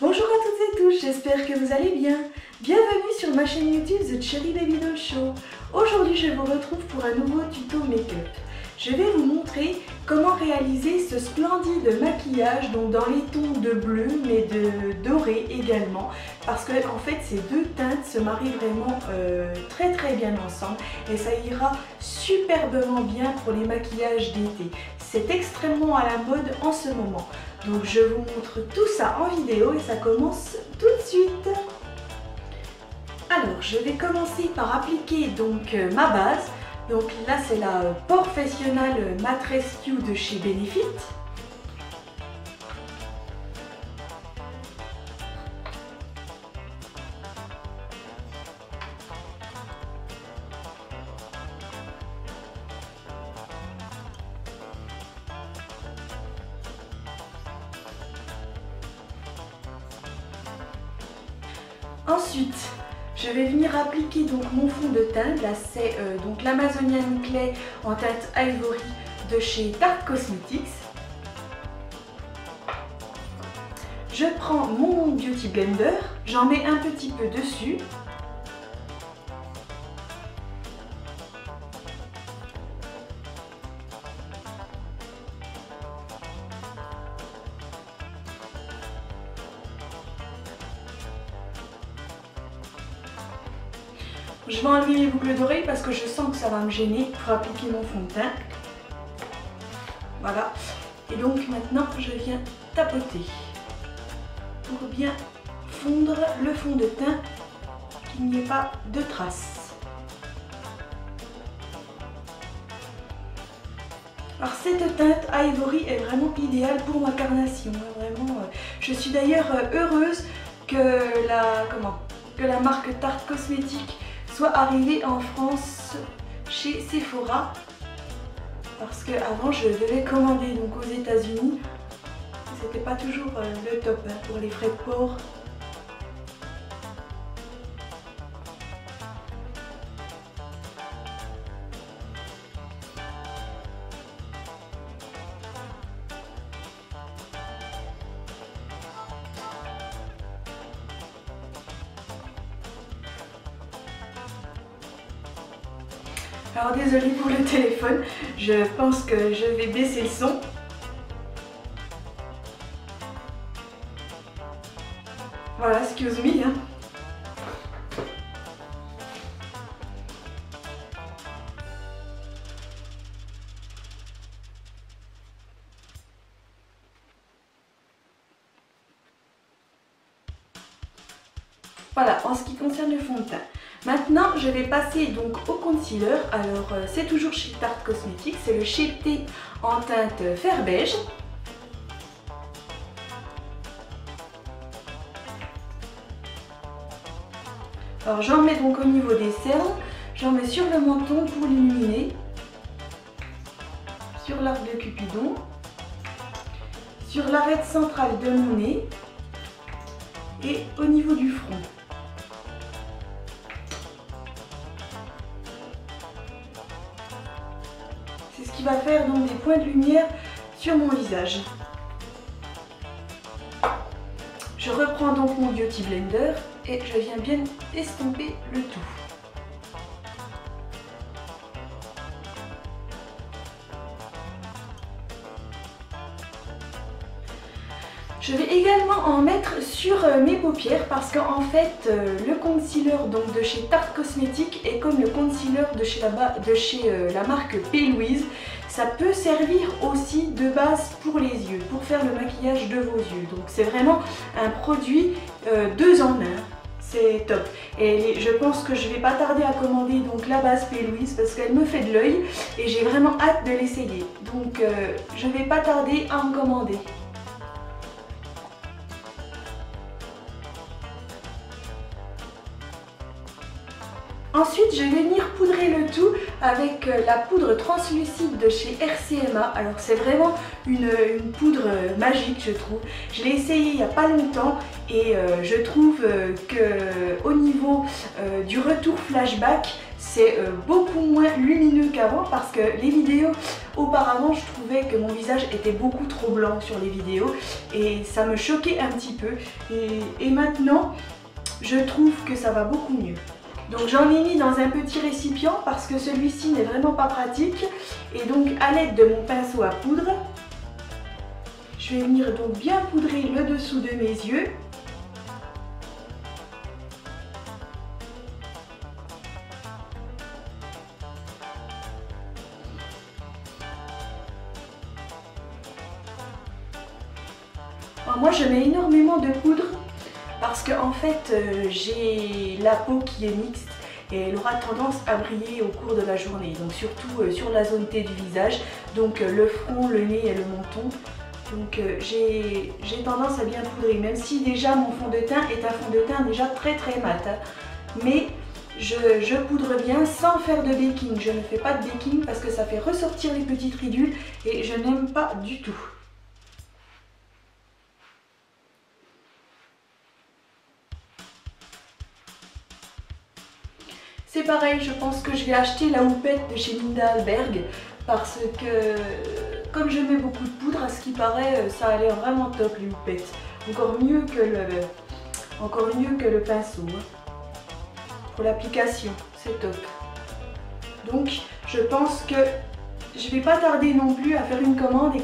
Bonjour à toutes et tous, j'espère que vous allez bien. Bienvenue sur ma chaîne YouTube The Cherry Baby Doll Show. Aujourd'hui je vous retrouve pour un nouveau tuto make-up. Je vais vous montrer comment réaliser ce splendide maquillage donc dans les tons de bleu mais de doré également, parce que en fait ces deux teintes se marient vraiment très bien ensemble et ça ira superbement bien pour les maquillages d'été. C'est extrêmement à la mode en ce moment. Donc je vous montre tout ça en vidéo et ça commence tout de suite. Alors je vais commencer par appliquer donc ma base. Donc là c'est la Porefessional Matte Rescue de chez Benefit. Ensuite, je vais venir appliquer donc mon fond de teint. Là, c'est donc l'Amazonian Clay en teinte Ivory de chez Tarte Cosmetics. Je prends mon Beauty Blender, j'en mets un petit peu dessus. Je vais enlever les boucles d'oreilles parce que je sens que ça va me gêner pour appliquer mon fond de teint. Voilà. Et donc maintenant je viens tapoter pour bien fondre le fond de teint, qu'il n'y ait pas de traces. Alors cette teinte Ivory est vraiment idéale pour ma carnation. Vraiment, je suis d'ailleurs heureuse que la marque Tarte Cosmetics soit arrivée en France chez Sephora, parce qu'avant je devais commander donc aux États-Unis. C'était pas toujours le top pour les frais de port. Alors désolée pour le téléphone, je pense que je vais baisser le son. Voilà, excuse me. Voilà, en ce qui concerne le fond de teint. Maintenant, je vais passer donc au concealer. Alors, c'est toujours chez Tarte Cosmetics, c'est le Shape Tape en teinte fer beige. Alors, j'en mets donc au niveau des cernes, j'en mets sur le menton pour l'illuminer, sur l'arc de Cupidon, sur l'arête centrale de mon nez et au niveau du front. C'est ce qui va faire donc des points de lumière sur mon visage. Je reprends donc mon Beauty Blender et je viens bien estomper le tout. Je vais également en mettre sur mes paupières parce qu'en fait le concealer donc de chez Tarte Cosmetics est comme le concealer de chez la marque P. Louise. Ça peut servir aussi de base pour les yeux, pour faire le maquillage de vos yeux. Donc c'est vraiment un produit 2 en 1. C'est top. Et je pense que je vais pas tarder à commander donc la base P. Louise parce qu'elle me fait de l'œil et j'ai vraiment hâte de l'essayer. Donc je vais pas tarder à en commander. Ensuite, je vais venir poudrer le tout avec la poudre translucide de chez RCMA. Alors c'est vraiment une poudre magique, je trouve. Je l'ai essayé il n'y a pas longtemps et je trouve que au niveau du retour flashback, c'est beaucoup moins lumineux qu'avant, parce que les vidéos auparavant, je trouvais que mon visage était beaucoup trop blanc sur les vidéos et ça me choquait un petit peu. Et maintenant, je trouve que ça va beaucoup mieux. Donc j'en ai mis dans un petit récipient parce que celui-ci n'est vraiment pas pratique. Et donc à l'aide de mon pinceau à poudre, je vais venir donc bien poudrer le dessous de mes yeux. Alors moi je mets énormément de poudre parce que en fait j'ai la peau qui est mixte et elle aura tendance à briller au cours de la journée, donc surtout sur la zone T du visage, donc le front, le nez et le menton. Donc j'ai tendance à bien poudrer, même si déjà mon fond de teint est un fond de teint déjà très mat, hein. Mais je poudre bien sans faire de baking. Je ne fais pas de baking parce que ça fait ressortir les petites ridules et je n'aime pas du tout. C'est pareil, je pense que je vais acheter la houppette de chez Linda Alberg parce que comme je mets beaucoup de poudre, à ce qui paraît, ça a l'air vraiment top les houpettes. Encore mieux que le pinceau, hein. Pour l'application, c'est top. Donc je pense que je vais pas tarder non plus à faire une commande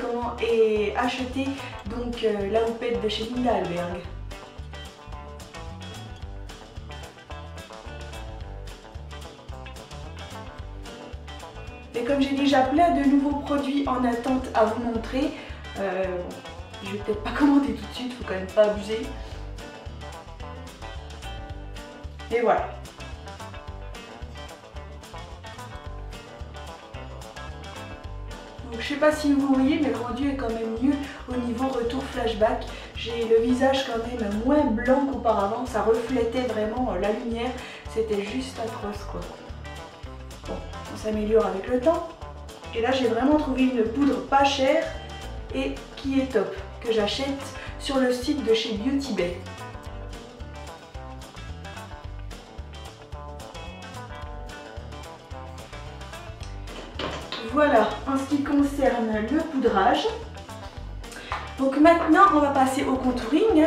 et acheter donc la houppette de chez Linda Alberg. Et comme j'ai déjà plein de nouveaux produits en attente à vous montrer, je vais peut-être pas commander tout de suite, faut quand même pas abuser. Et voilà. Donc je sais pas si vous voyez, mais le rendu est quand même mieux au niveau retour flashback. J'ai le visage quand même moins blanc qu'auparavant, ça reflétait vraiment la lumière, c'était juste atroce quoi. Bon, on s'améliore avec le temps. Et là j'ai vraiment trouvé une poudre pas chère et qui est top, que j'achète sur le site de chez Beauty Bay. Voilà, en ce qui concerne le poudrage. Donc maintenant on va passer au contouring.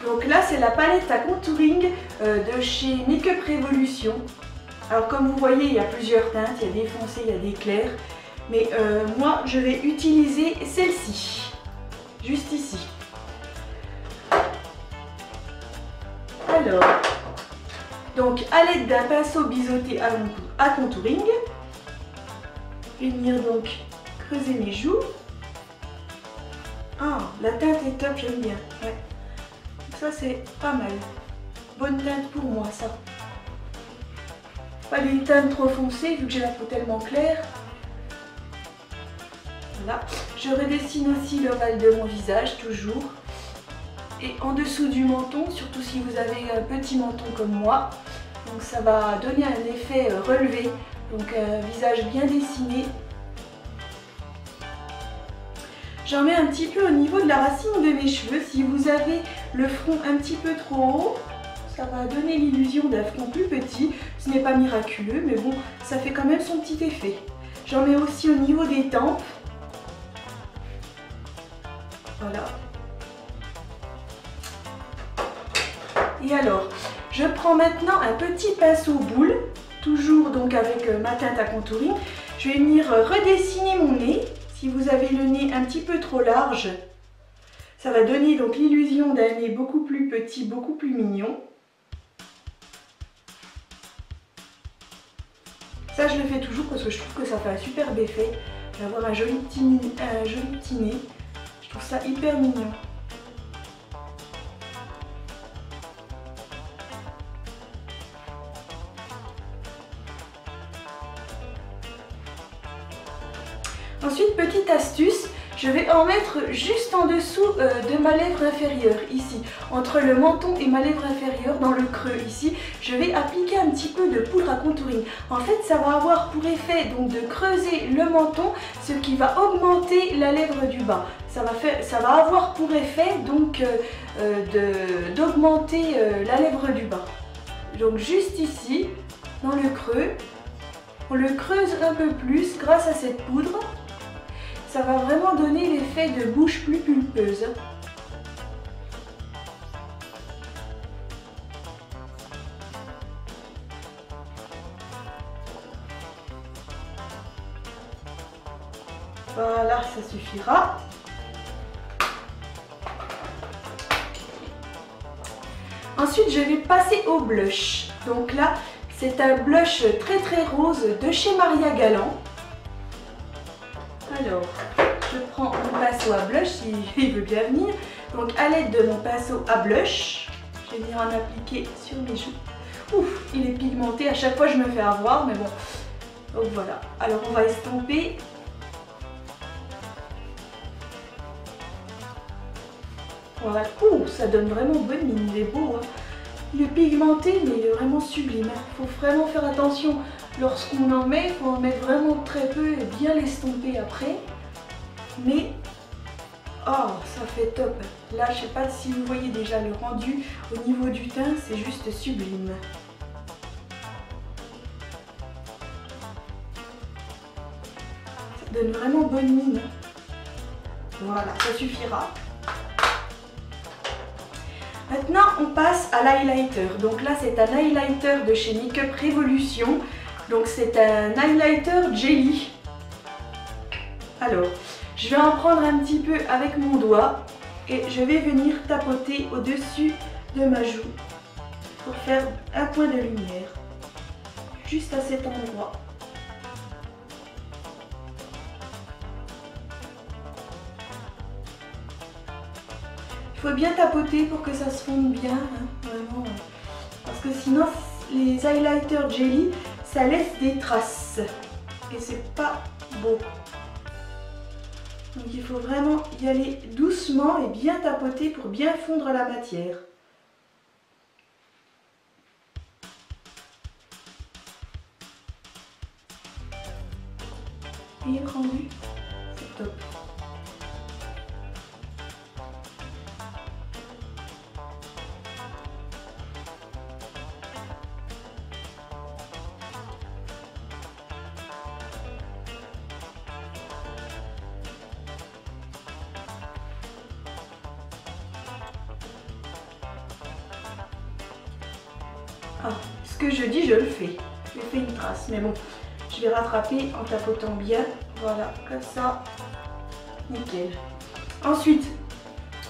Donc là c'est la palette à contouring de chez Make-up Revolution. Alors comme vous voyez, il y a plusieurs teintes, il y a des foncés, il y a des clairs. Mais moi je vais utiliser celle-ci, juste ici. Alors, donc à l'aide d'un pinceau biseauté à contouring, je vais venir donc creuser mes joues. Ah, la teinte est top, j'aime bien. Ouais. Ça c'est pas mal. Bonne teinte pour moi ça. Pas des teintes trop foncées vu que j'ai la peau tellement claire. Voilà. Je redessine aussi l'ovale de mon visage toujours. Et en dessous du menton, surtout si vous avez un petit menton comme moi. Donc ça va donner un effet relevé. Donc un visage bien dessiné. J'en mets un petit peu au niveau de la racine de mes cheveux. Si vous avez le front un petit peu trop haut, ça va donner l'illusion d'un front plus petit. Ce n'est pas miraculeux, mais bon, ça fait quand même son petit effet. J'en mets aussi au niveau des tempes. Voilà. Et alors, je prends maintenant un petit pinceau boule, toujours donc avec ma teinte à contouring. Je vais venir redessiner mon nez. Si vous avez le nez un petit peu trop large, ça va donner donc l'illusion d'un nez beaucoup plus petit, beaucoup plus mignon. Ça je le fais toujours parce que je trouve que ça fait un superbe effet d'avoir un joli petit nez. Je trouve ça hyper mignon. Ensuite, petite astuce, je vais en mettre juste en dessous de ma lèvre inférieure, ici, entre le menton et ma lèvre inférieure, dans le creux ici. Je vais appliquer un petit peu de poudre à contouring. En fait, ça va avoir pour effet donc de creuser le menton, ce qui va augmenter la lèvre du bas. Ça va avoir pour effet donc d'augmenter la lèvre du bas. Donc juste ici, dans le creux, on le creuse un peu plus grâce à cette poudre. Ça va vraiment donner l'effet de bouche plus pulpeuse. Voilà, ça suffira. Ensuite, je vais passer au blush. Donc là, c'est un blush très rose de chez Maria Galant. Alors, je prends mon pinceau à blush s'il veut bien venir. Donc à l'aide de mon pinceau à blush, je vais venir en appliquer sur mes joues. Ouf, il est pigmenté, à chaque fois je me fais avoir, mais bon. Donc voilà, alors on va estomper. Voilà, ouh, ça donne vraiment bonne mine, il est beau, hein. Il est pigmenté, mais il est vraiment sublime. Il faut vraiment faire attention lorsqu'on en met, il faut en mettre vraiment très peu et bien l'estomper après. Mais, oh, ça fait top. Là, je ne sais pas si vous voyez déjà le rendu au niveau du teint, c'est juste sublime. Ça donne vraiment bonne mine. Voilà, ça suffira. Maintenant, on passe à l'highlighter. Donc là, c'est un highlighter de chez Makeup Revolution. Donc c'est un highlighter jelly. Alors, je vais en prendre un petit peu avec mon doigt et je vais venir tapoter au-dessus de ma joue pour faire un point de lumière, juste à cet endroit. Il faut bien tapoter pour que ça se fonde bien, hein, vraiment, parce que sinon les highlighters jelly, ça laisse des traces et c'est pas beau. Donc il faut vraiment y aller doucement et bien tapoter pour bien fondre la matière. Et le rendu, c'est top. Ah, ce que je dis, je le fais. Je fais une trace, mais bon, je vais rattraper en tapotant bien. Voilà, comme ça, nickel. Ensuite,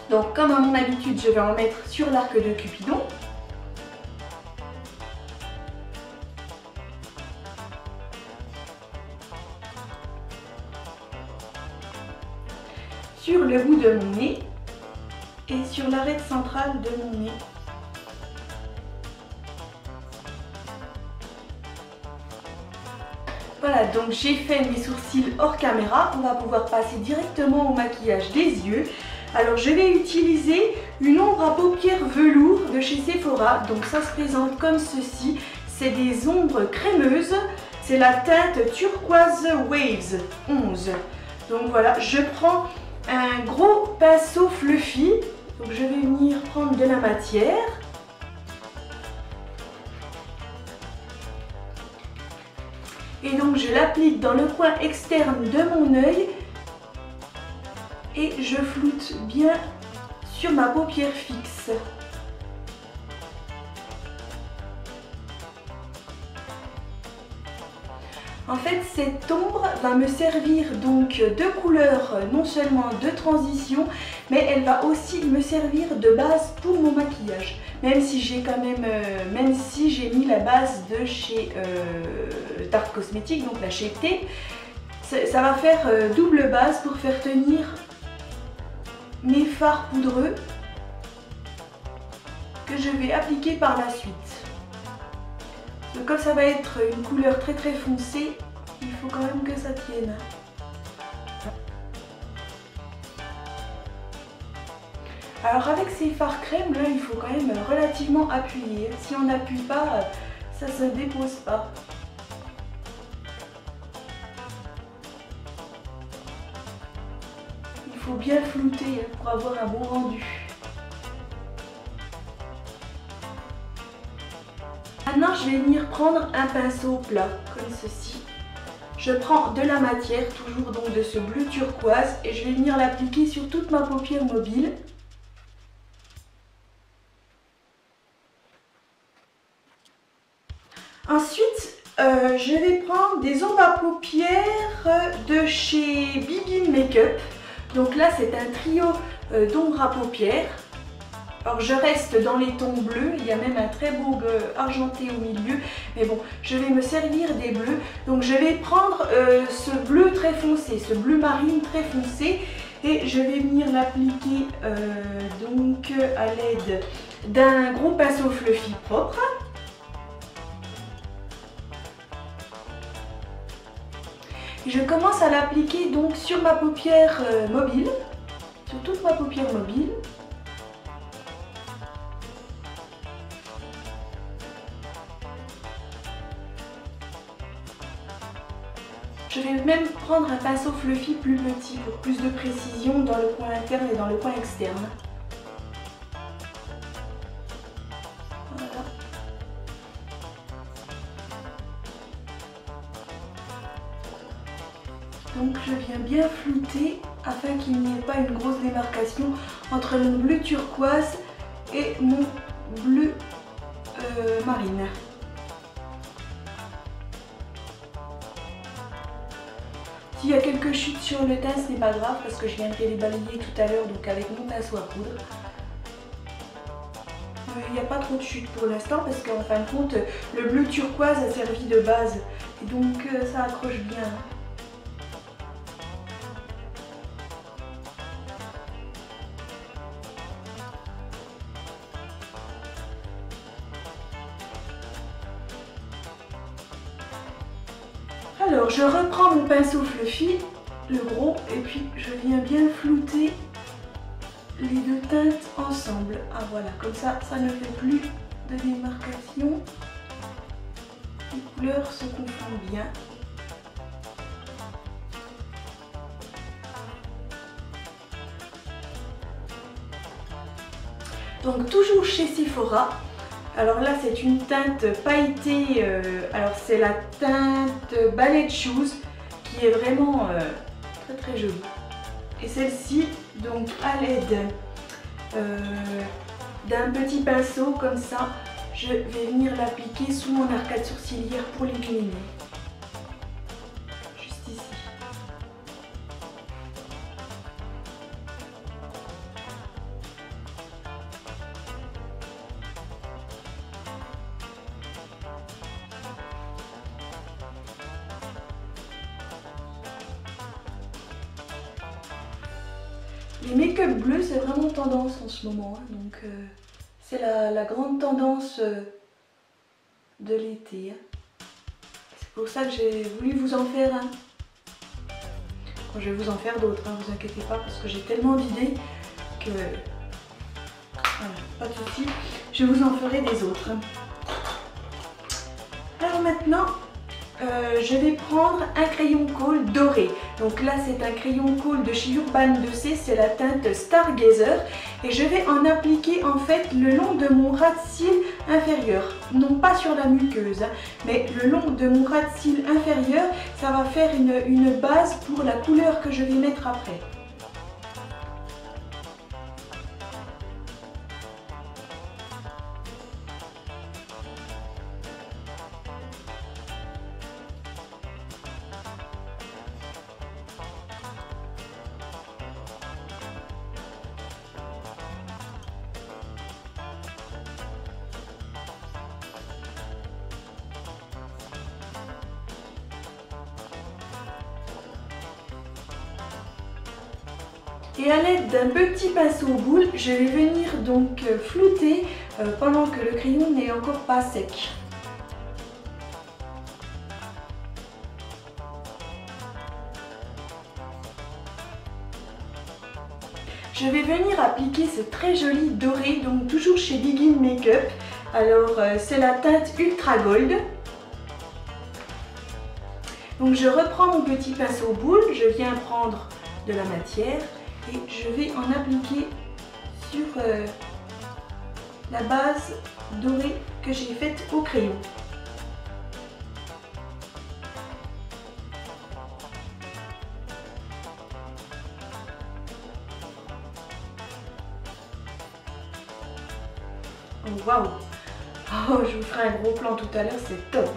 donc comme à mon habitude, je vais en mettre sur l'arc de Cupidon. Sur le bout de mon nez et sur l'arête centrale de mon nez. Voilà, donc j'ai fait mes sourcils hors caméra. On va pouvoir passer directement au maquillage des yeux. Alors je vais utiliser une ombre à paupières velours de chez Sephora. Donc ça se présente comme ceci. C'est des ombres crémeuses. C'est la teinte Turquoise Waves 11. Donc voilà, je prends un gros pinceau fluffy. Donc je vais venir prendre de la matière. Et donc je l'applique dans le coin externe de mon œil et je floute bien sur ma paupière fixe. En fait, cette ombre va me servir donc de couleur non seulement de transition, mais elle va aussi me servir de base pour mon maquillage. Même si j'ai quand même, même si j'ai mis la base de chez Tarte Cosmétique, donc la Shape Tape, ça va faire double base pour faire tenir mes fards poudreux que je vais appliquer par la suite. Donc comme ça va être une couleur très foncée, il faut quand même que ça tienne. Alors avec ces fards crème là, il faut quand même relativement appuyer. Si on n'appuie pas, ça ne se dépose pas. Il faut bien flouter pour avoir un bon rendu. Maintenant, je vais venir prendre un pinceau plat, comme ceci. Je prends de la matière, toujours donc de ce bleu turquoise, et je vais venir l'appliquer sur toute ma paupière mobile. Ensuite, je vais prendre des ombres à paupières de chez Begin Makeup. Donc là, c'est un trio d'ombres à paupières. Alors je reste dans les tons bleus, il y a même un très beau argenté au milieu, mais bon, je vais me servir des bleus. Donc je vais prendre ce bleu très foncé, ce bleu marine très foncé, et je vais venir l'appliquer donc à l'aide d'un gros pinceau fluffy propre. Je commence à l'appliquer donc sur ma paupière mobile, sur toute ma paupière mobile. Je vais même prendre un pinceau fluffy plus petit pour plus de précision dans le coin interne et dans le coin externe. Voilà. Donc je viens bien flouter afin qu'il n'y ait pas une grosse démarcation entre mon bleu turquoise et mon bleu marine. S'il y a quelques chutes sur le teint, ce n'est pas grave parce que je viendrai les balayer tout à l'heure donc avec mon pinceau à poudre. Il n'y a pas trop de chutes pour l'instant parce qu'en fin de compte, le bleu turquoise a servi de base et donc ça accroche bien. Alors je reprends mon pinceau fluffy, le gros, et puis je viens bien flouter les deux teintes ensemble. Ah voilà, comme ça ne fait plus de démarcation. Les couleurs se confondent bien. Donc toujours chez Sephora. Alors là c'est une teinte pailletée, alors c'est la teinte Ballet Shoes qui est vraiment très très jolie. Et celle-ci, donc à l'aide d'un petit pinceau comme ça, je vais venir l'appliquer sous mon arcade sourcilière pour l'illuminer. Juste ici. Les make-up bleus, c'est vraiment tendance en ce moment, hein, donc c'est la grande tendance de l'été. Hein. C'est pour ça que j'ai voulu vous en faire un. Bon, je vais vous en faire d'autres, hein, vous inquiétez pas, parce que j'ai tellement d'idées que... Voilà, pas de soucis, je vous en ferai des autres. Alors maintenant, je vais prendre un crayon colle doré. Donc là c'est un crayon colle de chez Urban 2C, c'est la teinte Stargazer. Et je vais en appliquer en fait le long de mon ras de cils inférieur. Non pas sur la muqueuse, hein, mais le long de mon ras de cils inférieur. Ça va faire une base pour la couleur que je vais mettre après. Et à l'aide d'un petit pinceau boule, je vais venir donc flouter pendant que le crayon n'est encore pas sec. je vais venir appliquer ce très joli doré, donc toujours chez Begin Makeup. Alors c'est la teinte Ultra Gold. Donc je reprends mon petit pinceau boule, je viens prendre de la matière et je vais en appliquer sur la base dorée que j'ai faite au crayon. Oh waouh! Oh, je vous ferai un gros plan tout à l'heure, c'est top!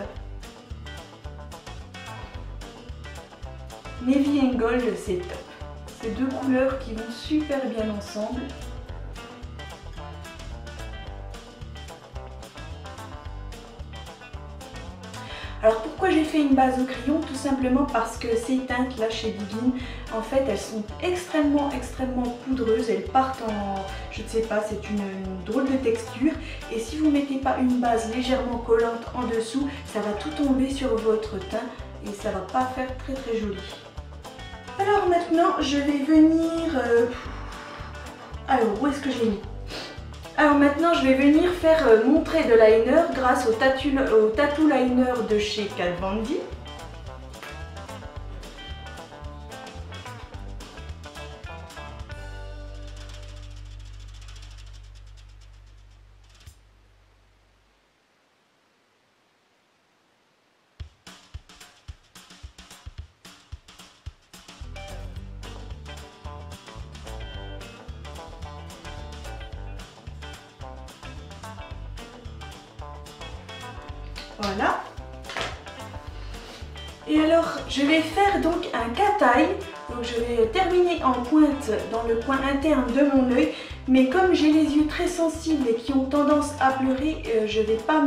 Navy and Gold, c'est top. C'est deux couleurs qui vont super bien ensemble. Alors pourquoi j'ai fait une base au crayon? Tout simplement parce que ces teintes là chez Begin, en fait elles sont extrêmement poudreuses, elles partent en, je ne sais pas, c'est une drôle de texture, et si vous ne mettez pas une base légèrement collante en dessous, ça va tout tomber sur votre teint et ça va pas faire très joli. Alors maintenant je vais venir, alors où est-ce que je l'ai mis? Alors maintenant je vais venir faire mon trait de liner grâce au tattoo liner de chez Kat Von D. Voilà. Et alors, je vais faire donc un cat-eye. Donc je vais terminer en pointe dans le coin interne de mon œil. Mais comme j'ai les yeux très sensibles et qui ont tendance à pleurer, je vais pas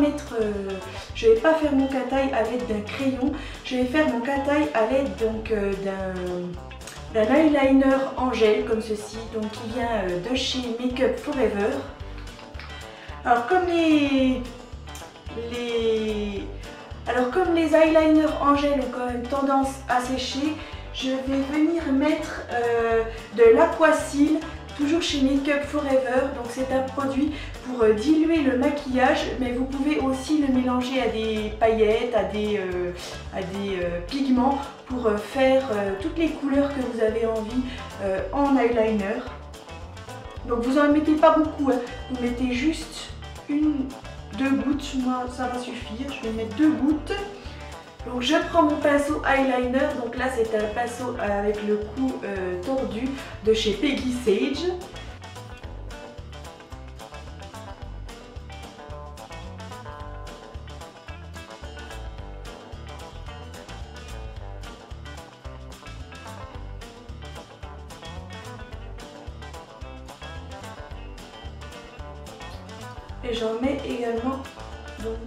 faire mon cat-eye à l'aide d'un crayon. Je vais faire mon cat-eye à l'aide donc d'un eyeliner en gel comme ceci, donc qui vient de chez Makeup Forever. Alors comme les eyeliners en gel ont quand même tendance à sécher, je vais venir mettre de l'Aquasil, toujours chez Makeup Forever. Donc c'est un produit pour diluer le maquillage, mais vous pouvez aussi le mélanger à des paillettes, à des pigments pour faire toutes les couleurs que vous avez envie en eyeliner. Donc vous n'en mettez pas beaucoup, hein. Vous mettez juste 2 gouttes, moi ça va suffire, je vais mettre 2 gouttes. Donc je prends mon pinceau eyeliner, donc là c'est un pinceau avec le cou tordu de chez Peggy Sage. Et j'en mets également donc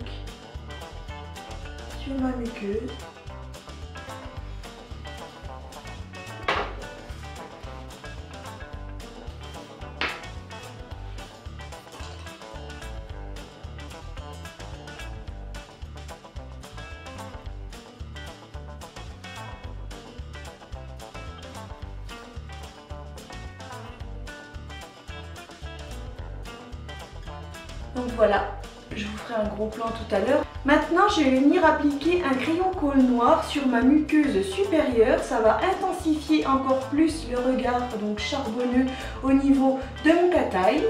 sur ma muqueuse. Donc voilà, je vous ferai un gros plan tout à l'heure. Maintenant, je vais venir appliquer un crayon colle noir sur ma muqueuse supérieure. Ça va intensifier encore plus le regard donc charbonneux au niveau de mon cat-eye.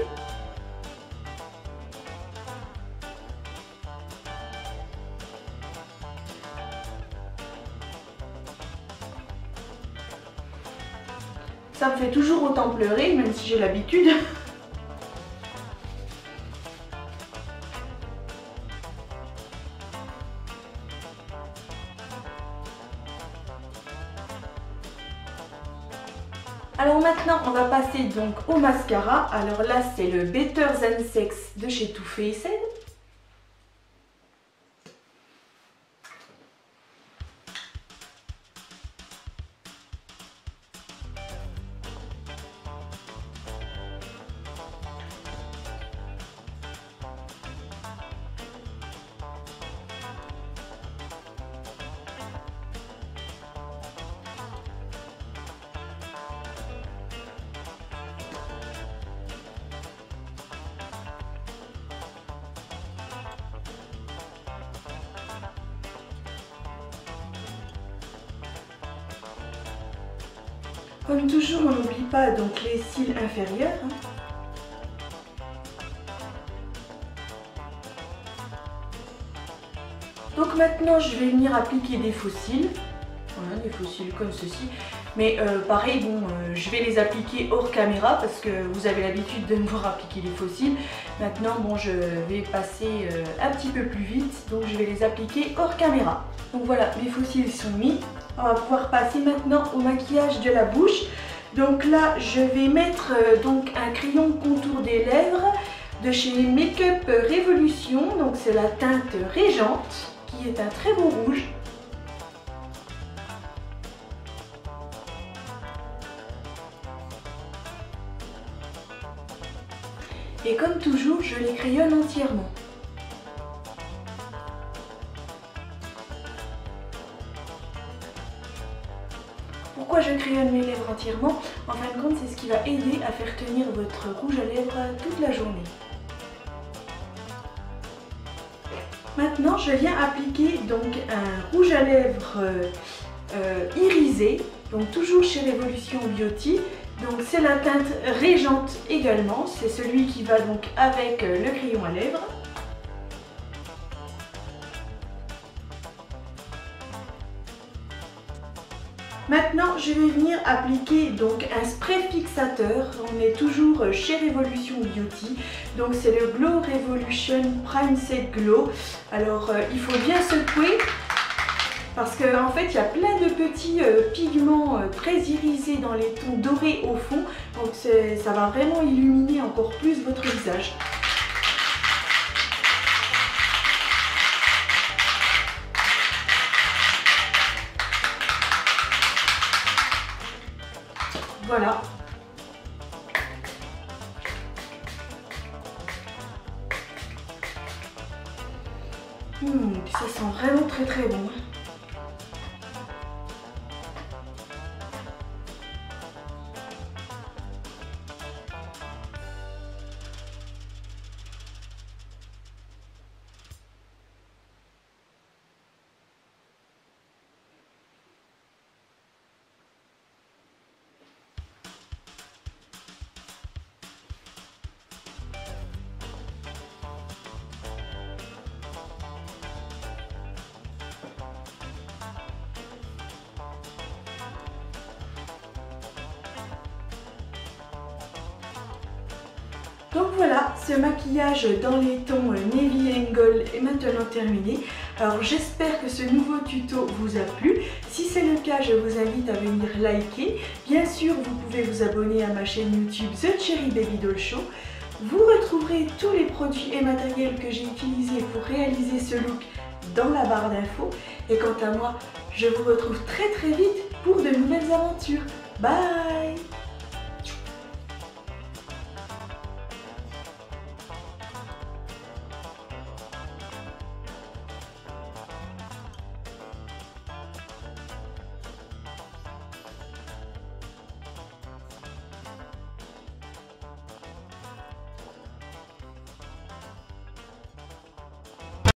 Ça me fait toujours autant pleurer, même si j'ai l'habitude. Alors maintenant on va passer donc au mascara. Alors là c'est le Better Than Sex de chez Too Faced. Comme toujours, on n'oublie pas donc les cils inférieurs. Donc maintenant, je vais venir appliquer des faux cils. Voilà, des faux cils comme ceci. Mais pareil, bon, je vais les appliquer hors caméra parce que vous avez l'habitude de me voir appliquer les faux cils. Maintenant, bon, je vais passer un petit peu plus vite, donc je vais les appliquer hors caméra. Donc voilà, mes faux cils sont mis. On va pouvoir passer maintenant au maquillage de la bouche. Donc là, je vais mettre donc un crayon contour des lèvres de chez Make-up Révolution. Donc c'est la teinte Régente, qui est un très beau rouge. Et comme toujours, je les crayonne entièrement. Pourquoi je crayonne mes lèvres entièrement? En fin de compte, c'est ce qui va aider à faire tenir votre rouge à lèvres toute la journée. Maintenant, je viens appliquer donc un rouge à lèvres irisé, donc toujours chez Révolution Beauty. Donc c'est la teinte Régente également, c'est celui qui va donc avec le crayon à lèvres. Maintenant, je vais venir appliquer donc un spray fixateur. On est toujours chez Révolution Beauty. Donc c'est le Glow Revolution Prime Set Glow. Alors il faut bien secouer. Parce qu'en fait, il y a plein de petits pigments très irisés dans les tons dorés au fond. Donc ça va vraiment illuminer encore plus votre visage. Voilà. Ça sent vraiment très très bon. Donc voilà, ce maquillage dans les tons Navy and Gold est maintenant terminé. Alors j'espère que ce nouveau tuto vous a plu. Si c'est le cas, je vous invite à venir liker. Bien sûr, vous pouvez vous abonner à ma chaîne YouTube The Cherry Baby Doll Show. Vous retrouverez tous les produits et matériels que j'ai utilisés pour réaliser ce look dans la barre d'infos. Et quant à moi, je vous retrouve très vite pour de nouvelles aventures. Bye!